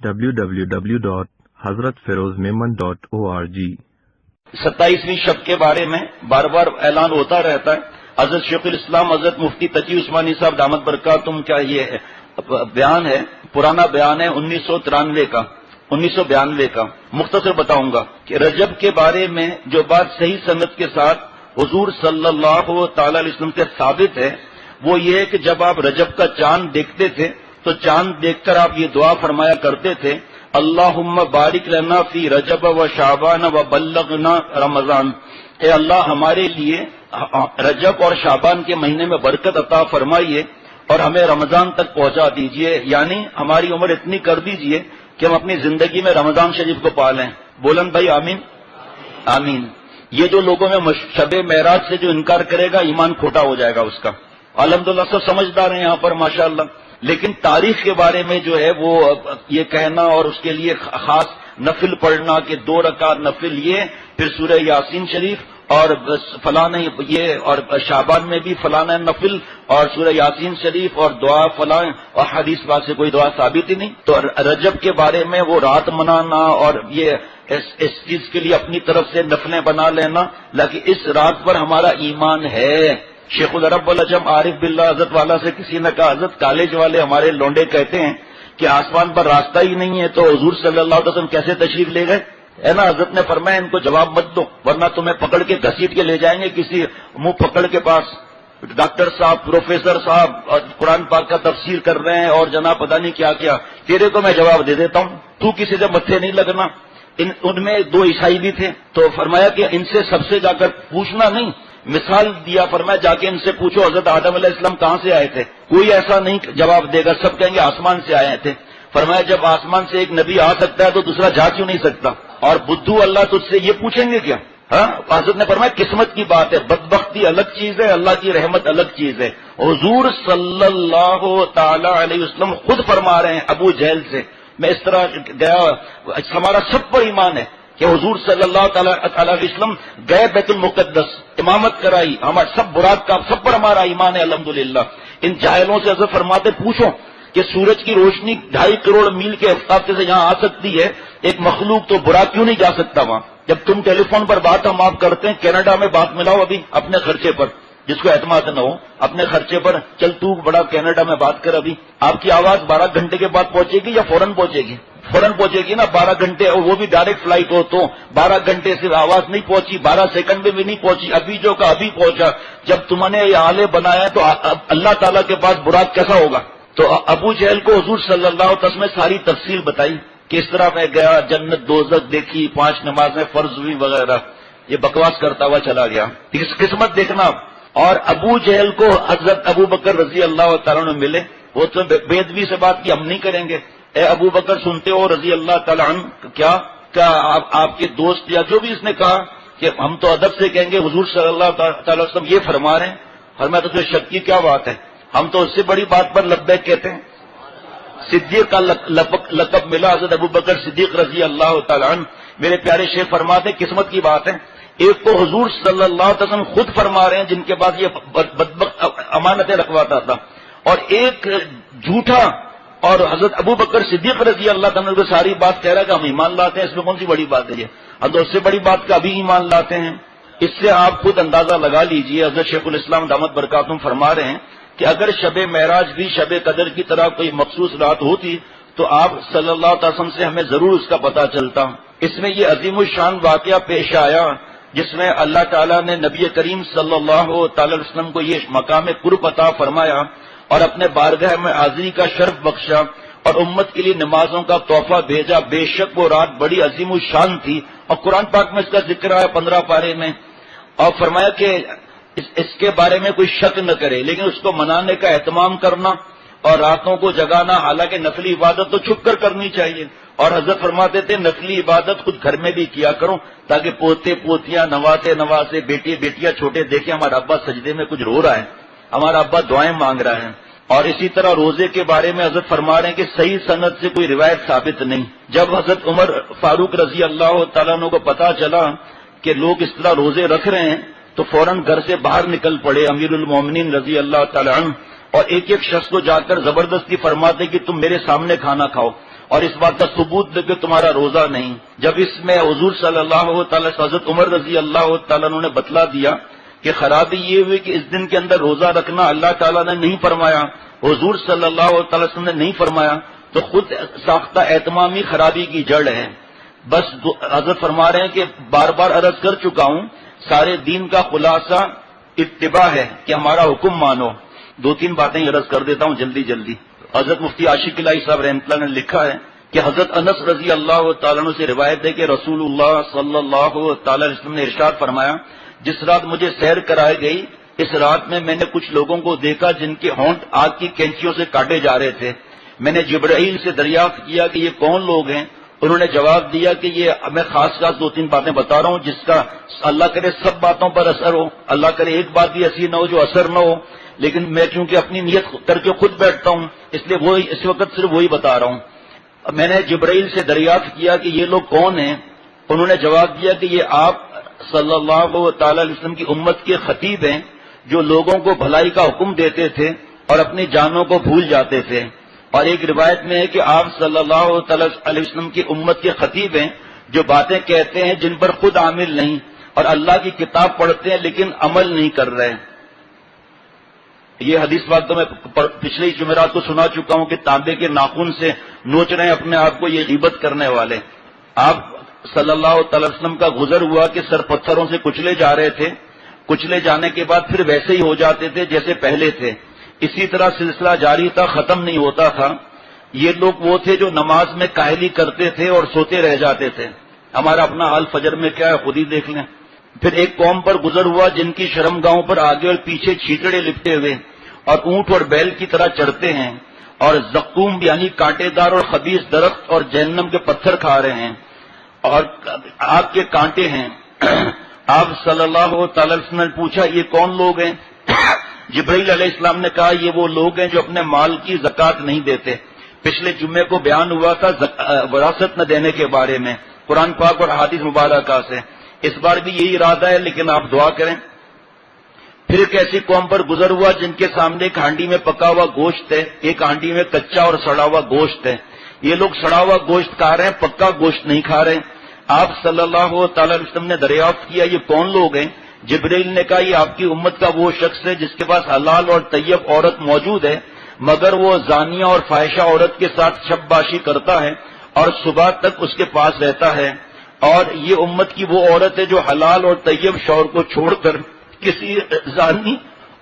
www.hazratfirozmemon.org 27ویں شب کے بارے میں بار بار اعلان ہوتا رہتا ہے. حضرت شیخ الاسلام حضرت مفتی تقی عثمانی صاحب دامت برکاتہم کا یہ بیان ہے، پرانا بیان ہے 1992 کا. مختصر بتاؤں گا کہ رجب کے بارے میں جو بات صحیح سند کے ساتھ حضور صلی اللہ تعالی علیہ وسلم سے ثابت ہے وہ یہ ہے کہ جب آپ رجب کا چاند دیکھتے تھے تو چاند دیکھ کر آپ یہ دعا فرمایا کرتے تھے، اللہم بارک لنا فی رجب و شعبان و بلغنا رمضان. اے اللہ ہمارے لیے رجب اور شعبان کے مہینے میں برکت عطا فرمائیے اور ہمیں رمضان تک پہنچا دیجئے، یعنی ہماری عمر اتنی کر دیجئے کہ ہم اپنی زندگی میں رمضان شریف کو پالیں. بولن بھائی آمین آمین. یہ جو لوگوں میں شب معراج سے جو انکار کرے گا ایمان کھوٹا ہو جائے گا اس کا. الحمدللہ سب سمجھدار ہیں یہاں پر ماشاءاللہ. لیکن تاریخ کے بارے میں جو ہے وہ یہ کہنا اور اس کے لیے خاص نفل پڑھنا کہ 2 رکعت نفل یہ، پھر سورہ یاسین شریف اور فلاں یہ، اور شعبان میں بھی فلاں نفل اور سورہ یاسین شریف اور دعا فلاں، اور حدیث بات سے کوئی دعا ثابت ہی نہیں. تو رجب کے بارے میں وہ رات منانا اور یہ اس چیز کے لیے اپنی طرف سے نفلیں بنا لینا، لیکن اس رات پر ہمارا ایمان ہے. شیخ العرب العجم عارف باللہ حضرت والا سے کسی نے کہا، حضرت کالج والے ہمارے لونڈے کہتے ہیں کہ آسمان پر راستہ ہی نہیں ہے تو حضور صلی اللہ علیہ وسلم کیسے تشریف لے گئے؟ ہے نا. حضرت نے فرمایا ان کو جواب مت دو ورنہ تمہیں پکڑ کے گھسیٹ کے لے جائیں گے کسی منہ پکڑ کے پاس. ڈاکٹر صاحب، پروفیسر صاحب قرآن پاک کا تفسیر کر رہے ہیں اور جناب پتہ نہیں کیا کیا. تیرے کو میں جواب دے دیتا ہوں، تو کسی سے متھے نہیں لگنا. ان میں 2 عیسائی بھی تھے تو فرمایا کہ ان سے سب سے جا کر پوچھنا نہیں. مثال دیا، فرمایا جا کے ان سے پوچھو حضرت آدم علیہ السلام کہاں سے آئے تھے. کوئی ایسا نہیں جواب دے گا، سب کہیں گے آسمان سے آئے تھے. فرمایا جب آسمان سے ایک نبی آ سکتا ہے تو دوسرا جا کیوں نہیں سکتا؟ اور بدھو اللہ تجھ سے یہ پوچھیں گے کیا؟ ہاں. حضرت نے فرمایا قسمت کی بات ہے، بدبختی الگ چیز ہے، اللہ کی رحمت الگ چیز ہے. حضور صلی اللہ تعالی علیہ وسلم خود فرما رہے ہیں ابو جہل سے. میں اس طرح گیا، ہمارا سب پر ایمان ہے کہ حضور صلی اللہ تعالی علیہ وسلم گئے بیت المقدس، امامت کرائی، ہمارا سب برات کا سب پر ہمارا ایمان ہے الحمدللہ. ان جاہلوں سے حضرت فرماتے پوچھو کہ سورج کی روشنی 2.5 کروڑ میل کے رفتار سے یہاں آ سکتی ہے، ایک مخلوق تو برا کیوں نہیں جا سکتا وہاں؟ جب تم ٹیلی فون پر بات ہم آپ کرتے ہیں، کینیڈا میں بات ملاؤ ابھی اپنے خرچے پر، جس کو اعتماد نہ ہو اپنے خرچے پر چل تو بڑا کینیڈا میں بات کر. ابھی آپ کی آواز 12 گھنٹے کے بعد پہنچے گی یا فوراً پہنچے گی؟ فوراً پہنچے گی نا. 12 گھنٹے، اور وہ بھی ڈائریکٹ فلائٹ ہو تو 12 گھنٹے سے آواز نہیں پہنچی، 12 سیکنڈ میں بھی نہیں پہنچی، ابھی جو کا ابھی پہنچا. جب تم نے یہ آلے بنایا تو اللہ تعالیٰ کے پاس برات کیسا ہوگا؟ تو ابو جہل کو حضور صلی اللہ علیہ وسلم نے ساری تفصیل بتائی کہ اس طرح میں گیا، جنت دوزخ دیکھی، 5 نمازیں فرض ہوئی وغیرہ. یہ بکواس کرتا ہوا چلا گیا. قسمت دیکھنا. اور ابو جہل کو حضرت ابو بکر رضی اللہ تعالیٰ عنہ ملے. وہ تو بے ادبی سے بات کی ہم نہیں کریں گے. اے ابو بکر سنتے ہو رضی اللہ تعالیٰ عنہ، کیا آپ کے دوست یا جو بھی اس نے کہا کہ ہم تو ادب سے کہیں گے حضور صلی اللہ تعالی وسلم یہ فرما رہے ہیں. فرمایا تو شک کی کیا بات ہے، ہم تو اس سے بڑی بات پر لبیک کہتے ہیں. صدیق کا لقب ملا حضرت ابو بکر صدیق رضی اللہ تعالیٰ عنہ. میرے پیارے شیخ فرماتے ہیں قسمت کی بات ہے. ایک تو حضور صلی اللہ علیہ وسلم خود فرما رہے ہیں جن کے پاس یہ بدبخت امانتیں رکھواتا تھا، اور ایک جھوٹا اور حضرت ابو بکر صدیق رضی اللہ تعالیٰ کو ساری بات کہہ رہا ہے کہ ہم ایمان لاتے ہیں. اس میں کون سی بڑی بات ہے؟ یہ ہم تو اس سے بڑی بات کا ابھی ایمان لاتے ہیں. اس سے آپ خود اندازہ لگا لیجئے. حضرت شیخ الاسلام دامت برکاتہم فرما رہے ہیں کہ اگر شب معراج بھی شب قدر کی طرح کوئی مخصوص رات ہوتی تو آپ صلی اللہ علیہ وسلم سے ہمیں ضرور اس کا پتہ چلتا. اس میں یہ عظیم الشان واقعہ پیش آیا جس میں اللہ تعالیٰ نے نبی کریم صلی اللہ تعالی وسلم کو یہ مقام قرب عطا فرمایا اور اپنے بارگاہ میں حاضری کا شرف بخشا اور امت کے لیے نمازوں کا تحفہ بھیجا. بے شک وہ رات بڑی عظیم الشان تھی اور قرآن پاک میں اس کا ذکر ہے 15 پارے میں. اور فرمایا کہ اس کے بارے میں کوئی شک نہ کرے، لیکن اس کو منانے کا اہتمام کرنا اور راتوں کو جگانا، حالانکہ نفلی عبادت تو چھپ کر کرنی چاہیے. اور حضرت فرماتے تھے نفلی عبادت خود گھر میں بھی کیا کرو تاکہ پوتے پوتیاں، نواسے بیٹی بیٹیاں چھوٹے دیکھیں ہمارا ابا سجدے میں کچھ رو رہا ہے، ہمارا ابا دعائیں مانگ رہا ہے. اور اسی طرح روزے کے بارے میں حضرت فرما رہے ہیں کہ صحیح سند سے کوئی روایت ثابت نہیں. جب حضرت عمر فاروق رضی اللہ تعالیٰ عنہ کو پتا چلا کہ لوگ اس طرح روزے رکھ رہے ہیں تو فوراً گھر سے باہر نکل پڑے امیر المومنین رضی اللہ تعالیٰ عنہ، اور ایک ایک شخص کو جا کر زبردستی فرماتے کہ تم میرے سامنے کھانا کھاؤ. اور اس بات کا ثبوت دے کہ تمہارا روزہ نہیں. جب اس میں حضور صلی اللہ تعالی حضرت عمر رضی اللہ تعالیٰ نے بتلا دیا کہ خرابی یہ ہوئی کہ اس دن کے اندر روزہ رکھنا اللہ تعالیٰ نے نہیں فرمایا, حضور صلی اللہ تعالی وسلم نے نہیں فرمایا, تو خود ساختہ اہتمامی خرابی کی جڑ ہے. بس حضرت فرما رہے ہیں کہ بار بار عرض کر چکا ہوں, سارے دین کا خلاصہ اتباع ہے کہ ہمارا حکم مانو. 2-3 باتیں عرض کر دیتا ہوں جلدی. حضرت مفتی عاشق الہی صاحب رحمۃ اللہ نے لکھا ہے کہ حضرت انس رضی اللہ تعالیٰ عنہ سے روایت ہے کہ رسول اللہ صلی اللہ تعالی علیہ وسلم نے ارشاد فرمایا, جس رات مجھے سیر کرائی گئی اس رات میں نے کچھ لوگوں کو دیکھا جن کے ہونٹ آگ کی کینچیوں سے کاٹے جا رہے تھے. میں نے جبرائیل سے دریافت کیا کہ یہ کون لوگ ہیں؟ انہوں نے جواب دیا کہ یہ میں خاص 2-3 باتیں بتا رہا ہوں جس کا اللہ کرے سب باتوں پر اثر ہو, اللہ کرے ایک بات بھی ایسی نہ ہو جو اثر نہ ہو, لیکن میں چونکہ اپنی نیت کر کے خود بیٹھتا ہوں اس لیے وہی اس وقت صرف وہی بتا رہا ہوں. میں نے جبرائیل سے دریافت کیا کہ یہ لوگ کون ہیں؟ انہوں نے جواب دیا کہ یہ آپ صلی اللہ تعالی علیہ وسلم کی امت کے خطیب ہیں جو لوگوں کو بھلائی کا حکم دیتے تھے اور اپنی جانوں کو بھول جاتے تھے. اور ایک روایت میں ہے کہ آپ صلی اللہ تعالی علیہ وسلم کی امت کے خطیب ہیں جو باتیں کہتے ہیں جن پر خود عامل نہیں, اور اللہ کی کتاب پڑھتے ہیں لیکن عمل نہیں کر رہے. یہ حدیث بات تو میں پچھلے جمعرات کو سنا چکا ہوں کہ تانبے کے ناخن سے نوچ رہے ہیں اپنے آپ کو یہ غیبت کرنے والے. آپ صلی اللہ تعالی وسلم کا گزر ہوا کہ سر پتھروں سے کچلے جا رہے تھے, کچلے جانے کے بعد پھر ویسے ہی ہو جاتے تھے جیسے پہلے تھے. اسی طرح سلسلہ جاری تھا, ختم نہیں ہوتا تھا. یہ لوگ وہ تھے جو نماز میں کاہلی کرتے تھے اور سوتے رہ جاتے تھے. ہمارا اپنا حال فجر میں کیا ہے خود ہی دیکھ لیں. پھر ایک قوم پر گزر ہوا جن کی شرمگاہوں پر آگے اور پیچھے چھیٹڑے لپٹے ہوئے اور اونٹ اور بیل کی طرح چڑھتے ہیں, اور زقوم یعنی کانٹے دار اور خبیث درخت اور جہنم کے پتھر کھا رہے ہیں اور آگ کے کانٹے ہیں. آپ صلی اللہ تعالی وسلم نے پوچھا یہ کون لوگ ہیں؟ جبرائیل علیہ السلام نے کہا یہ وہ لوگ ہیں جو اپنے مال کی زکوٰۃ نہیں دیتے. پچھلے جمعے کو بیان ہوا تھا وراثت نہ دینے کے بارے میں قرآن پاک اور احادیث مبارکہ سے. اس بار بھی یہی ارادہ ہے لیکن آپ دعا کریں. پھر ایک ایسی قوم پر گزر ہوا جن کے سامنے ایک ہانڈی میں پکا ہوا گوشت ہے, ایک ہانڈی میں کچا اور سڑا ہوا گوشت ہے. یہ لوگ سڑا ہوا گوشت کھا رہے ہیں, پکا گوشت نہیں کھا رہے. آپ صلی اللہ تعالی علیہ وسلم نے دریافت کیا یہ کون لوگ ہیں؟ جبرائیل نے کہا یہ آپ کی امت کا وہ شخص ہے جس کے پاس حلال اور طیب عورت موجود ہے مگر وہ زانیہ اور فاحشہ عورت کے ساتھ شب باشی کرتا ہے اور صبح تک اس کے پاس رہتا ہے. اور یہ امت کی وہ عورت ہے جو حلال اور طیب شوہر کو چھوڑ کر کسی زانی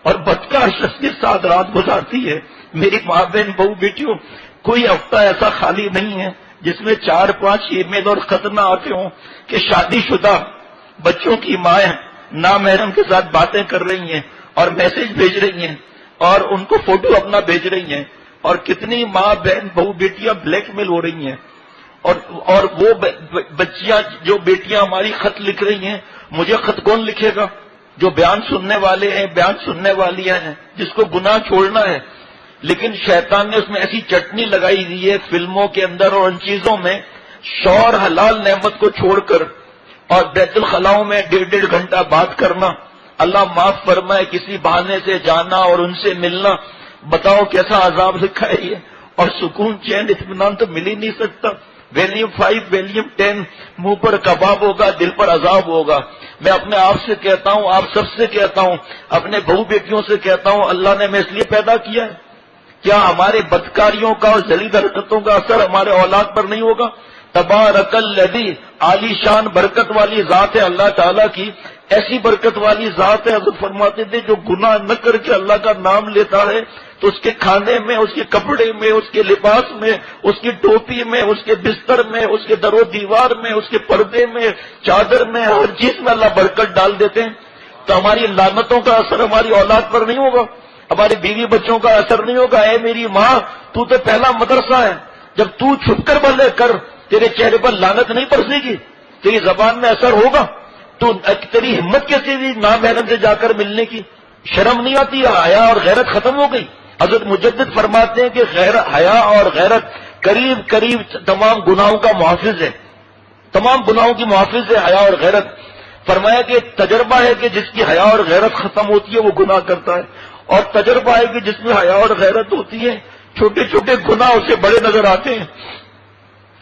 اور بدکار شخص کے ساتھ رات گزارتی ہے. میری ماں بہن بہو بیٹیوں, کوئی ہفتہ ایسا خالی نہیں ہے جس میں 4-5 ای میل اور خط نہ آتے ہوں کہ شادی شدہ بچوں کی مائیں نامحرم کے ساتھ باتیں کر رہی ہیں اور میسج بھیج رہی ہیں اور ان کو فوٹو اپنا بھیج رہی ہیں, اور کتنی ماں بہن بہو بیٹیاں بلیک میل ہو رہی ہیں. اور وہ بچیاں جو بیٹیاں ہماری خط لکھ رہی ہیں, مجھے خط کون لکھے گا؟ جو بیان سننے والے ہیں, بیان سننے والیاں ہیں, جس کو گناہ چھوڑنا ہے. لیکن شیطان نے اس میں ایسی چٹنی لگائی دی ہے فلموں کے اندر اور ان چیزوں میں, شوہر حلال نعمت کو چھوڑ کر اور بیت الخلاؤں میں 1.5 گھنٹہ بات کرنا, اللہ معاف فرمائے کسی بہانے سے جانا اور ان سے ملنا. بتاؤ کیسا عذاب لکھا ہے یہ, اور سکون چین اطمینان تو مل ہی نہیں سکتا. ویلیوم 5 ویلیوم 10 منہ پر کباب ہوگا, دل پر عذاب ہوگا. میں اپنے آپ سے کہتا ہوں, آپ سب سے کہتا ہوں, اپنے بہو بیٹیوں سے کہتا ہوں, اللہ نے ہمیں اس لیے پیدا کیا ہے کیا ہمارے بدکاریوں کا اور ذلیل حرکتوں کا اثر ہمارے اولاد پر نہیں ہوگا؟ تبارک الذی, عالی شان برکت والی ذات ہے اللہ تعالیٰ کی, ایسی برکت والی ذات ہے. حضرت فرماتے تھے جو گناہ نہ کر کے اللہ کا نام لیتا ہے تو اس کے کھانے میں, اس کے کپڑے میں, اس کے لباس میں, اس کی ٹوپی میں, اس کے بستر میں, اس کے در و دیوار میں, اس کے پردے میں, چادر میں, ہر چیز میں اللہ برکت ڈال دیتے ہیں. تو ہماری لعنتوں کا اثر ہماری اولاد پر نہیں ہوگا, ہمارے بیوی بچوں کا اثر نہیں ہوگا. اے میری ماں, تو پہلا مدرسہ ہے, جب تو چھپ کر بھلے کر تیرے چہرے پر لعنت نہیں برسے گی, تیری زبان میں اثر ہوگا. تو تیری ہمت کیسی تھی نامحرم سے جا کر ملنے کی؟ شرم نہیں آتی؟ حیا اور غیرت ختم ہو گئی. حضرت مجدد فرماتے ہیں کہ حیا اور غیرت قریب قریب تمام گناہوں کا محافظ ہے, تمام گناہوں کی محافظ ہے حیا اور غیرت. فرمایا کہ تجربہ ہے کہ جس کی حیا اور غیرت ختم ہوتی ہے وہ گناہ کرتا ہے, اور تجربہ ہے کہ جس میں حیا اور غیرت ہوتی ہے چھوٹے چھوٹے گناہ اسے بڑے نظر آتے ہیں.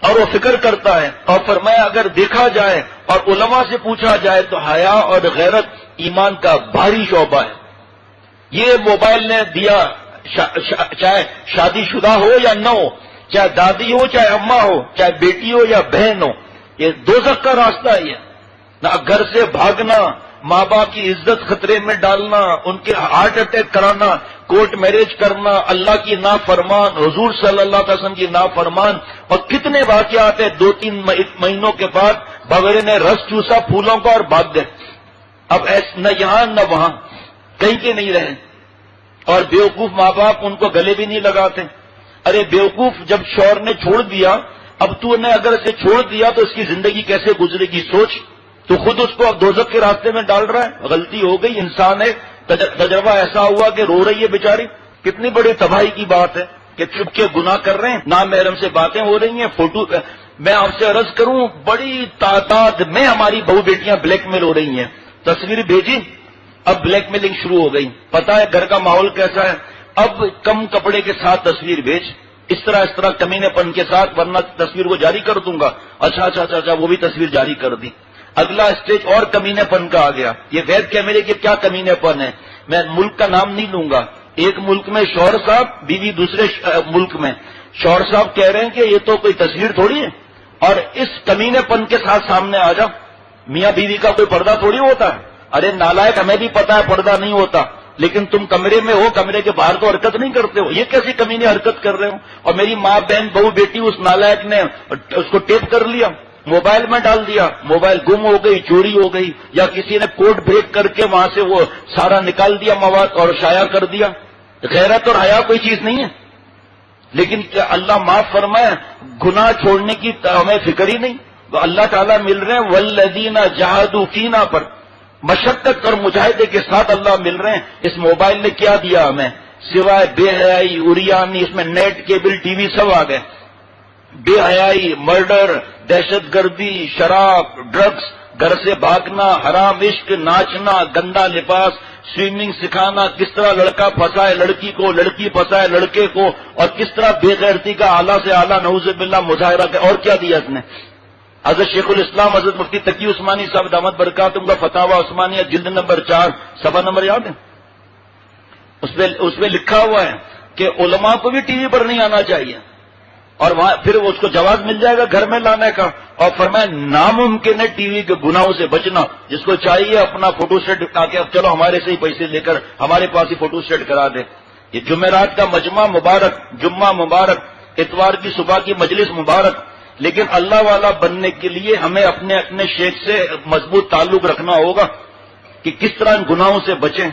اور وہ فکر کرتا ہے. اور فرمایا اگر دیکھا جائے اور علماء سے پوچھا جائے تو حیا اور غیرت ایمان کا بھاری شعبہ ہے. یہ موبائل نے دیا، چاہے شادی شدہ ہو یا نہ ہو، چاہے دادی ہو چاہے اماں ہو، چاہے بیٹی ہو یا بہن ہو، یہ دوزخ کا راستہ ہے. یہ نہ گھر سے بھاگنا، ماں باپ کی عزت خطرے میں ڈالنا، ان کے ہارٹ اٹیک کرانا، کورٹ میرج کرنا، اللہ کی نافرمان، حضور صلی اللہ علیہ وسلم کی نافرمان. اور کتنے واقعات ہیں 2-3 مہینوں کے بعد بغیر نے رس چوسا پھولوں کا اور بھاگ گئے. اب نہ یہاں نہ وہاں، کہیں کے نہیں رہے. اور بیوقوف ماں باپ ان کو گلے بھی نہیں لگاتے. ارے بیوقوف، جب شوہر نے چھوڑ دیا، اب تو نے اگر اسے چھوڑ دیا تو اس کی زندگی کیسے گزرے گی؟ سوچ. تو خود اس کو اب دوزخ کے راستے میں ڈال رہا ہے. غلطی ہو گئی، انسان ہے، تجربہ ایسا ہوا کہ رو رہی ہے بیچاری. کتنی بڑی تباہی کی بات ہے کہ چپ کے گناہ کر رہے ہیں، نامحرم سے باتیں ہو رہی ہیں، فوٹو. میں آپ سے عرض کروں، بڑی تعداد میں ہماری بہو بیٹیاں بلیک میل ہو رہی ہیں. تصویر بھیجی، اب بلیک میلنگ شروع ہو گئی. پتا ہے گھر کا ماحول کیسا ہے؟ اب کم کپڑے کے ساتھ تصویر بھیج، اس طرح کمینے پن کے ساتھ، ورنہ تصویر کو جاری کر دوں گا. اچھا وہ بھی تصویر جاری کر دی. اگلا اسٹیج اور کمینے پن کا آ گیا. یہ ویب کیمرے کے کیا کمینے پن ہے؟ میں ملک کا نام نہیں لوں گا. ایک ملک میں شوہر صاحب، بیوی دوسرے ملک میں. شوہر صاحب کہہ رہے ہیں کہ یہ تو کوئی تصویر تھوڑی ہے، اور اس کمینے پن کے ساتھ سامنے آ جا. میاں بیوی کا کوئی پردہ تھوڑی ہوتا ہے. ارے نالائق، ہمیں بھی پتا ہے پردہ نہیں ہوتا، لیکن تم کمرے میں ہو، کمرے کے باہر تو حرکت نہیں کرتے ہو. یہ کیسی کمینے حرکت کر رہے ہو؟ اور میری ماں بہن بہو بیٹی، اس نالائق نے اس کو ٹیپ کر لیا، موبائل میں ڈال دیا، موبائل گم ہو گئی، چوری ہو گئی، یا کسی نے کوڈ بریک کر کے وہاں سے وہ سارا نکال دیا مواد اور شائع کر دیا. غیرت اور حیا کوئی چیز نہیں ہے. لیکن کیا اللہ معاف فرمائے، گناہ چھوڑنے کی ہمیں فکر ہی نہیں. تو اللہ تعالیٰ مل رہے ہیں والذین جاہدوا فینا پر، مشقت اور مجاہدے کے ساتھ اللہ مل رہے ہیں. اس موبائل نے کیا دیا ہمیں سوائے بے حیائی، اریانی؟ اس میں نیٹ، کیبل، ٹی وی سب آ گئے. بے حیائی، مرڈر، دہشت گردی، شراب، ڈرگس، گھر سے بھاگنا، حرام عشق، ناچنا، گندا لباس، سوئمنگ سکھانا، کس طرح لڑکا پھنسائے لڑکی کو، لڑکی پھنسائے لڑکے کو، اور کس طرح بے غیرتی کا اعلیٰ سے اعلیٰ نعوذ باللہ مظاہرہ کیا. اور کیا دیا اس نے؟ حضرت شیخ الاسلام حضرت مفتی تقی عثمانی صاحب دامت برکاتہم کا فتاوی عثمانیہ جلد نمبر 4 صفحہ نمبر یاد ہے؟ اس پہ لکھا ہوا ہے کہ علماء کو بھی ٹی وی پر نہیں آنا چاہیے، اور وہاں پھر اس کو جواز مل جائے گا گھر میں لانے کا. اور فرمایا ناممکن ہے ٹی وی کے گناہوں سے بچنا. جس کو چاہیے اپنا فوٹو سیٹ آ کے اب چلو ہمارے سے ہی پیسے لے کر ہمارے پاس ہی فوٹو سیٹ کرا دے. یہ جمعرات کا مجمع مبارک، جمعہ مبارک، اتوار کی صبح کی مجلس مبارک. لیکن اللہ والا بننے کے لیے ہمیں اپنے اپنے شیخ سے مضبوط تعلق رکھنا ہوگا کہ کس طرح ان گناہوں سے بچیں.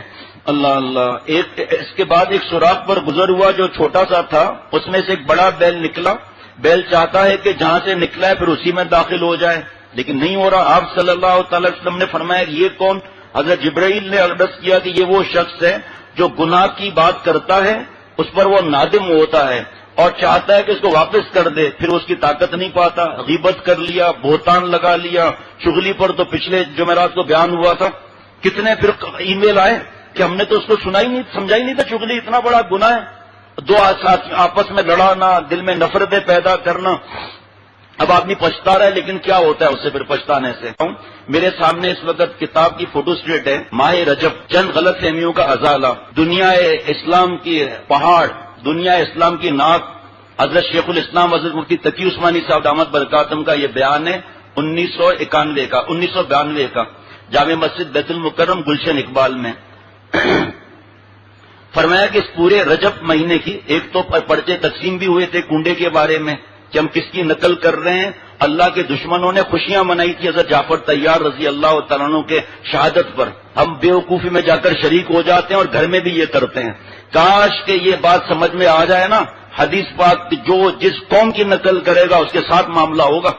اللہ اللہ. اس کے بعد ایک سوراخ پر گزر ہوا جو چھوٹا سا تھا، اس میں سے ایک بڑا بیل نکلا. بیل چاہتا ہے کہ جہاں سے نکلا ہے پھر اسی میں داخل ہو جائے، لیکن نہیں ہو رہا. آپ صلی اللہ تعالی وسلم نے فرمایا یہ کون؟ حضرت جبرائیل نے عرض کیا کہ یہ وہ شخص ہے جو گناہ کی بات کرتا ہے، اس پر وہ نادم ہوتا ہے اور چاہتا ہے کہ اس کو واپس کر دے، پھر اس کی طاقت نہیں پاتا. غیبت کر لیا، بہتان لگا لیا، چغلی پر تو پچھلے جمعرات کو بیان ہوا تھا. کتنے پھر ای میل آئے کہ ہم نے تو اس کو سنا ہی نہیں، سمجھا ہی نہیں تھا چغلی اتنا بڑا گناہ ہے. دو آپس میں لڑانا، دل میں نفرتیں پیدا کرنا. اب آدمی پچھتا رہا ہے، لیکن کیا ہوتا ہے اس سے پھر پچھتانے سے؟ میرے سامنے اس وقت کتاب کی فوٹو اسٹیٹ ہے، ماہ رجب، چند غلط فہمیوں کا ازالہ، دنیا اسلام کی پہاڑ، دنیا اسلام کی ناک. حضرت شیخ الاسلام حضرت مفتی تقی عثمانی صاحب دامت برکاتہم کا یہ بیان ہے 1992 کا جامع مسجد بیت المکرم گلشن اقبال میں. فرمایا کہ اس پورے رجب مہینے کی ایک تو پرچے تقسیم بھی ہوئے تھے کنڈے کے بارے میں کہ ہم کس کی نقل کر رہے ہیں. اللہ کے دشمنوں نے خوشیاں منائی تھی حضرت جعفر طیار رضی اللہ تعالیٰ عنہ کے شہادت پر. ہم بیوقوفی میں جا کر شریک ہو جاتے ہیں اور گھر میں بھی یہ کرتے ہیں. کاش کہ یہ بات سمجھ میں آ جائے نا، حدیث پاک جو جس قوم کی نقل کرے گا اس کے ساتھ معاملہ ہوگا.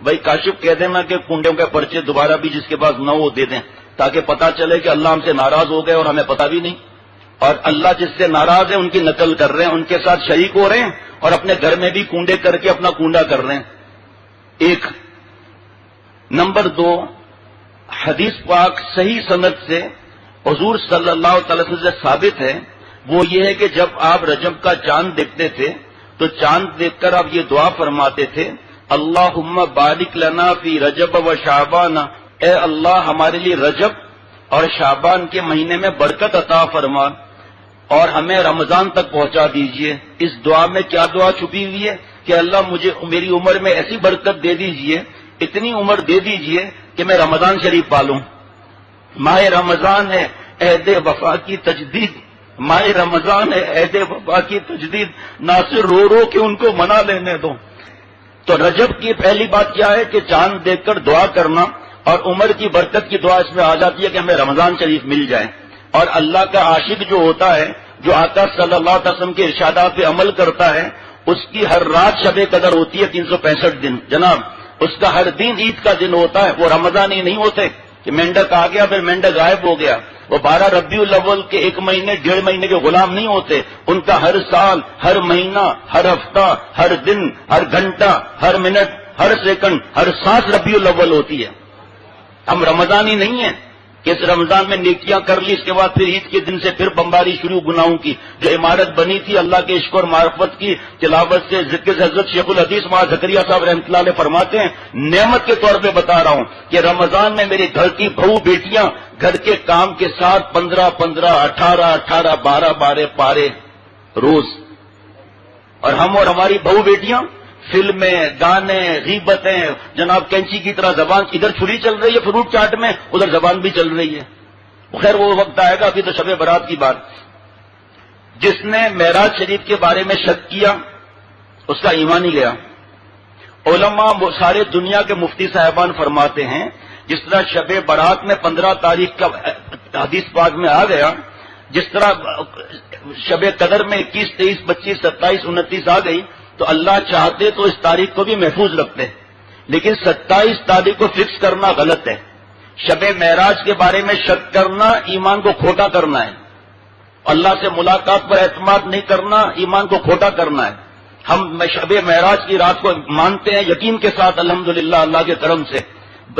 بھائی کاشف کہہ دینا کہ کنڈوں کے پرچے دوبارہ بھی جس کے پاس نہ ہو دے دیں، تاکہ پتہ چلے کہ اللہ ہم سے ناراض ہو گئے اور ہمیں پتہ بھی نہیں. اور اللہ جس سے ناراض ہے ان کی نقل کر رہے ہیں، ان کے ساتھ شریک ہو رہے ہیں اور اپنے گھر میں بھی کنڈے کر کے اپنا کنڈا کر رہے ہیں. ایک نمبر 2، حدیث پاک صحیح سند سے حضور صلی اللہ تعالی وسلم سے ثابت ہے، وہ یہ ہے کہ جب آپ رجب کا چاند دیکھتے تھے تو چاند دیکھ کر آپ یہ دعا فرماتے تھے اللہم بارک لنا فی رجب و شعبان، اے اللہ ہمارے لیے رجب اور شعبان کے مہینے میں برکت عطا فرما اور ہمیں رمضان تک پہنچا دیجئے۔ اس دعا میں کیا دعا چھپی ہوئی ہے کہ اللہ مجھے میری عمر میں ایسی برکت دے دیجئے، اتنی عمر دے دیجئے کہ میں رمضان شریف پالوں۔ ماہ رمضان ہے عہد وفا کی تجدید، ماہ رمضان ہے عہد وفا کی تجدید، ناصر رو رو کے ان کو منا لینے دو۔ تو رجب کی پہلی بات کیا ہے کہ چاند دیکھ کر دعا کرنا، اور عمر کی برکت کی دعا اس میں آ جاتی ہے کہ ہمیں رمضان شریف مل جائے۔ اور اللہ کا عاشق جو ہوتا ہے، جو آقا صلی اللہ علیہ وسلم کے ارشادات پہ عمل کرتا ہے، اس کی ہر رات شب قدر ہوتی ہے 365 دن جناب، اس کا ہر دن عید کا دن ہوتا ہے۔ وہ رمضان ہی نہیں ہوتے کہ مینڈک آ گیا پھر مینڈک غائب ہو گیا، وہ 12 ربیع الاول کے 1 مہینے 1.5 مہینے کے غلام نہیں ہوتے، ان کا ہر سال، ہر مہینہ، ہر ہفتہ، ہر دن، ہر گھنٹہ، ہر منٹ، ہر سیکنڈ، ہر سانس ربیع الاول ہوتی ہے۔ ہم رمضان ہی نہیں ہیں کہ اس رمضان میں نیکیاں کر لی، اس کے بعد پھر عید کے دن سے پھر بمباری شروع گناہوں کی۔ جو عمارت بنی تھی اللہ کے عشق اور معرفت کی تلاوت سے، ذکر سے، حضرت شیخ الحدیث مولانا زکریا صاحب رحمۃ اللہ علیہ فرماتے ہیں، نعمت کے طور پہ بتا رہا ہوں کہ رمضان میں میری گھر کی بہو بیٹیاں گھر کے کام کے ساتھ 15 15 18 18 12 12 پارے روز، اور ہم اور ہماری بہو بیٹیاں فلمیں، گانے، غیبتیں، جناب کینچی کی طرح زبان ادھر چھری چل رہی ہے فروٹ چاٹ میں، ادھر زبان بھی چل رہی ہے۔ خیر وہ وقت آئے گا، ابھی تو شب برات کی بات۔ جس نے معراج شریف کے بارے میں شک کیا اس کا ایمان ہی گیا۔ علماء سارے دنیا کے مفتی صاحبان فرماتے ہیں جس طرح شب برات میں 15 تاریخ کا حدیث پاک میں آ گیا، جس طرح شب قدر میں 21 23 25 27 29 آ گئی، تو اللہ چاہتے تو اس تاریخ کو بھی محفوظ رکھتے، لیکن 27 تاریخ کو فکس کرنا غلط ہے۔ شب معراج کے بارے میں شک کرنا ایمان کو کھوٹا کرنا ہے، اللہ سے ملاقات پر اعتماد نہیں کرنا ایمان کو کھوٹا کرنا ہے۔ ہم شب معراج کی رات کو مانتے ہیں یقین کے ساتھ الحمدللہ اللہ کے کرم سے۔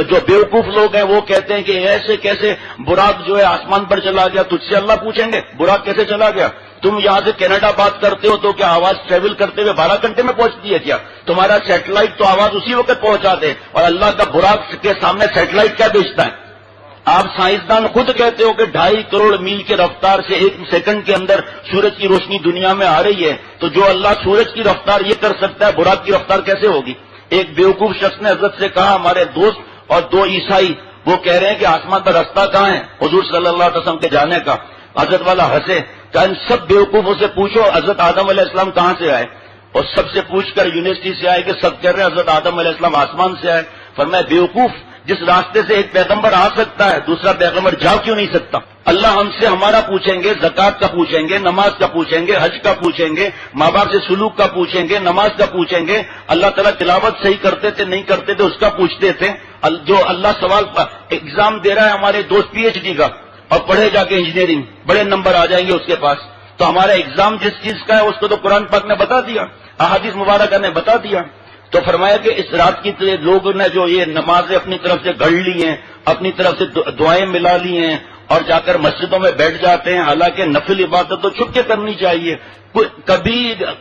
جو بیوقوف لوگ ہیں وہ کہتے ہیں کہ ایسے کیسے براق جو ہے آسمان پر چلا گیا، تجھ سے اللہ پوچھیں گے براق کیسے چلا گیا؟ تم یہاں سے کینیڈا بات کرتے ہو تو کیا آواز ٹریول کرتے ہوئے 12 گھنٹے میں پہنچتی ہے کیا؟ تمہارا سیٹلائٹ تو آواز اسی وقت پہنچا دے، اور اللہ کا براق کے سامنے سیٹلائٹ کیا بیچتا ہے؟ آپ سائنسدان خود کہتے ہو کہ 2.5 کروڑ میل کی رفتار سے 1 سیکنڈ کے اندر سورج کی روشنی دنیا میں آ رہی ہے، تو جو اللہ سورج کی رفتار یہ کر سکتا ہے براق کی رفتار کیسے ہوگی؟ ایک بیوقوف شخص نے حضرت سے کہا، ہمارے دوست اور 2 عیسائی وہ کہہ رہے ہیں کہ آسمان پر رستہ کہاں ہے حضور صلی اللہ علیہ وسلم کے جانے کا؟ حضرت والا ہنسے، کہ ان سب بیوقوفوں سے پوچھو حضرت آدم علیہ السلام کہاں سے آئے؟ اور سب سے پوچھ کر یونیورسٹی سے آئے کہ سب کہہ رہے ہیں حضرت آدم علیہ السلام آسمان سے آئے۔ فرمایا بیوقوف، جس راستے سے ایک پیغمبر آ سکتا ہے دوسرا پیغمبر جا کیوں نہیں سکتا؟ اللہ ہم سے ہمارا پوچھیں گے، زکوٰۃ کا پوچھیں گے، نماز کا پوچھیں گے، حج کا پوچھیں گے، ماں باپ سے سلوک کا پوچھیں گے، نماز کا پوچھیں گے، اللہ تعالیٰ تلاوت صحیح کرتے تھے نہیں کرتے تھے اس کا پوچھتے تھے۔ جو اللہ سوال ایگزام دے رہا ہے ہمارے دوست پی ایچ ڈی کا اور پڑھے جا کے انجینئرنگ، بڑے نمبر آ جائیں گے اس کے پاس، تو ہمارا ایگزام جس چیز کا ہے اس کو تو قرآن پاک نے بتا دیا، احادیث مبارکہ نے بتا دیا۔ تو فرمایا کہ اس رات کی لوگوں نے جو یہ نمازیں اپنی طرف سے گھڑ لی ہیں، اپنی طرف سے دعائیں ملا لی ہیں اور جا کر مسجدوں میں بیٹھ جاتے ہیں، حالانکہ نفل عبادت تو چھپ کے کرنی چاہیے، کبھی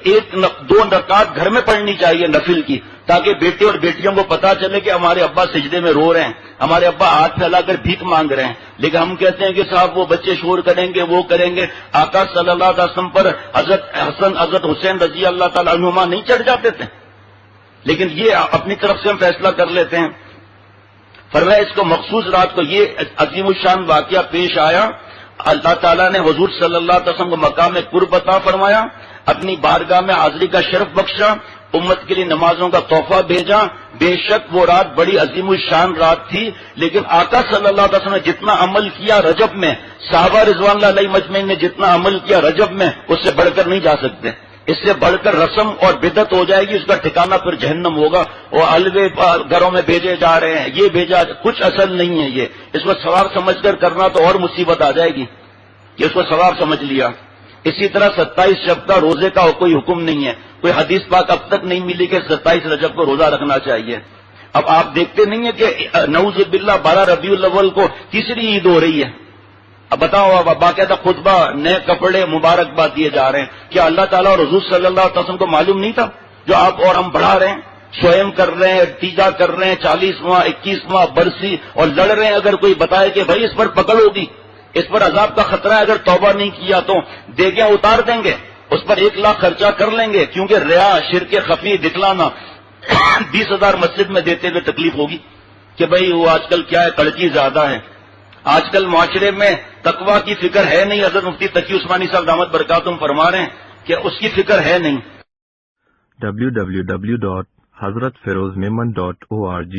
1-2 رکعت گھر میں پڑھنی چاہیے نفل کی، تاکہ بیٹے اور بیٹیوں کو پتا چلے کہ ہمارے ابا سجدے میں رو رہے ہیں، ہمارے ابا ہاتھ پھیلا کر بھیک مانگ رہے ہیں۔ لیکن ہم کہتے ہیں کہ صاحب وہ بچے شور کریں گے، وہ کریں گے۔ آقا صلی اللہ علیہ وسلم پر حضرت حسن حضرت حسین رضی اللہ تعالیٰ عنہما نہیں چڑھ جاتے تھے؟ لیکن یہ اپنی طرف سے ہم فیصلہ کر لیتے ہیں۔ فرمایا اس کو مخصوص رات کو یہ عظیم الشان واقعہ پیش آیا، اللہ تعالیٰ نے حضور صلی اللہ علیہ وسلم کو مقام قرب عطا فرمایا، اپنی بارگاہ میں حاضری کا شرف بخشا، امت کے لیے نمازوں کا تحفہ بھیجا۔ بے شک وہ رات بڑی عظیم الشان رات تھی، لیکن آقا صلی اللہ علیہ وسلم نے جتنا عمل کیا رجب میں، صحابہ رضوان اللہ علیہ مجمعین نے جتنا عمل کیا رجب میں، اس سے بڑھ کر نہیں جا سکتے۔ اس سے بڑھ کر رسم اور بدعت ہو جائے گی، اس کا ٹھکانہ پھر جہنم ہوگا۔ وہ حلوے گھروں میں بھیجے جا رہے ہیں، یہ بھیجا، کچھ اصل نہیں ہے یہ، اس کو ثواب سمجھ کر کرنا تو اور مصیبت آ جائے گی کہ اس کو ثواب سمجھ لیا۔ اسی طرح 27 شب کا روزے کا کوئی حکم نہیں ہے، کوئی حدیث پاک اب تک نہیں ملی کہ 27 رجب کو روزہ رکھنا چاہیے۔ اب آپ دیکھتے نہیں ہیں کہ نعوذ باللہ 12 ربیع الاول کو تیسری عید ہو رہی ہے۔ اب بتاؤ، اب باقاعدہ خطبہ، نئے کپڑے، مبارکباد دیے جا رہے ہیں، کیا اللہ تعالیٰ اور حضور صلی اللہ علیہ وسلم کو معلوم نہیں تھا جو آپ اور ہم پڑھا رہے ہیں؟ سوئم کر رہے ہیں، تیجا کر رہے ہیں، 40واں 21واں برسی، اور لڑ رہے ہیں، اگر کوئی بتائے کہ بھائی اس پر پکڑ ہوگی، اس پر عذاب کا خطرہ ہے، اگر توبہ نہیں کیا تو دیگیں اتار دیں گے، اس پر 1 لاکھ خرچہ کر لیں گے، کیونکہ ریا، شرک خفی دکھلانا 20,000 مسجد میں دیتے ہوئے تکلیف ہوگی کہ بھئی وہ آج کل کیا ہے، کڑکی زیادہ ہے، آج کل معاشرے میں تقوی کی فکر ہے نہیں. حضرت مفتی تقی عثمانی صاحب دامت برکاتہم فرما رہے ہیں کہ اس کی فکر ہے نہیں. www.hazratfirozmemon.org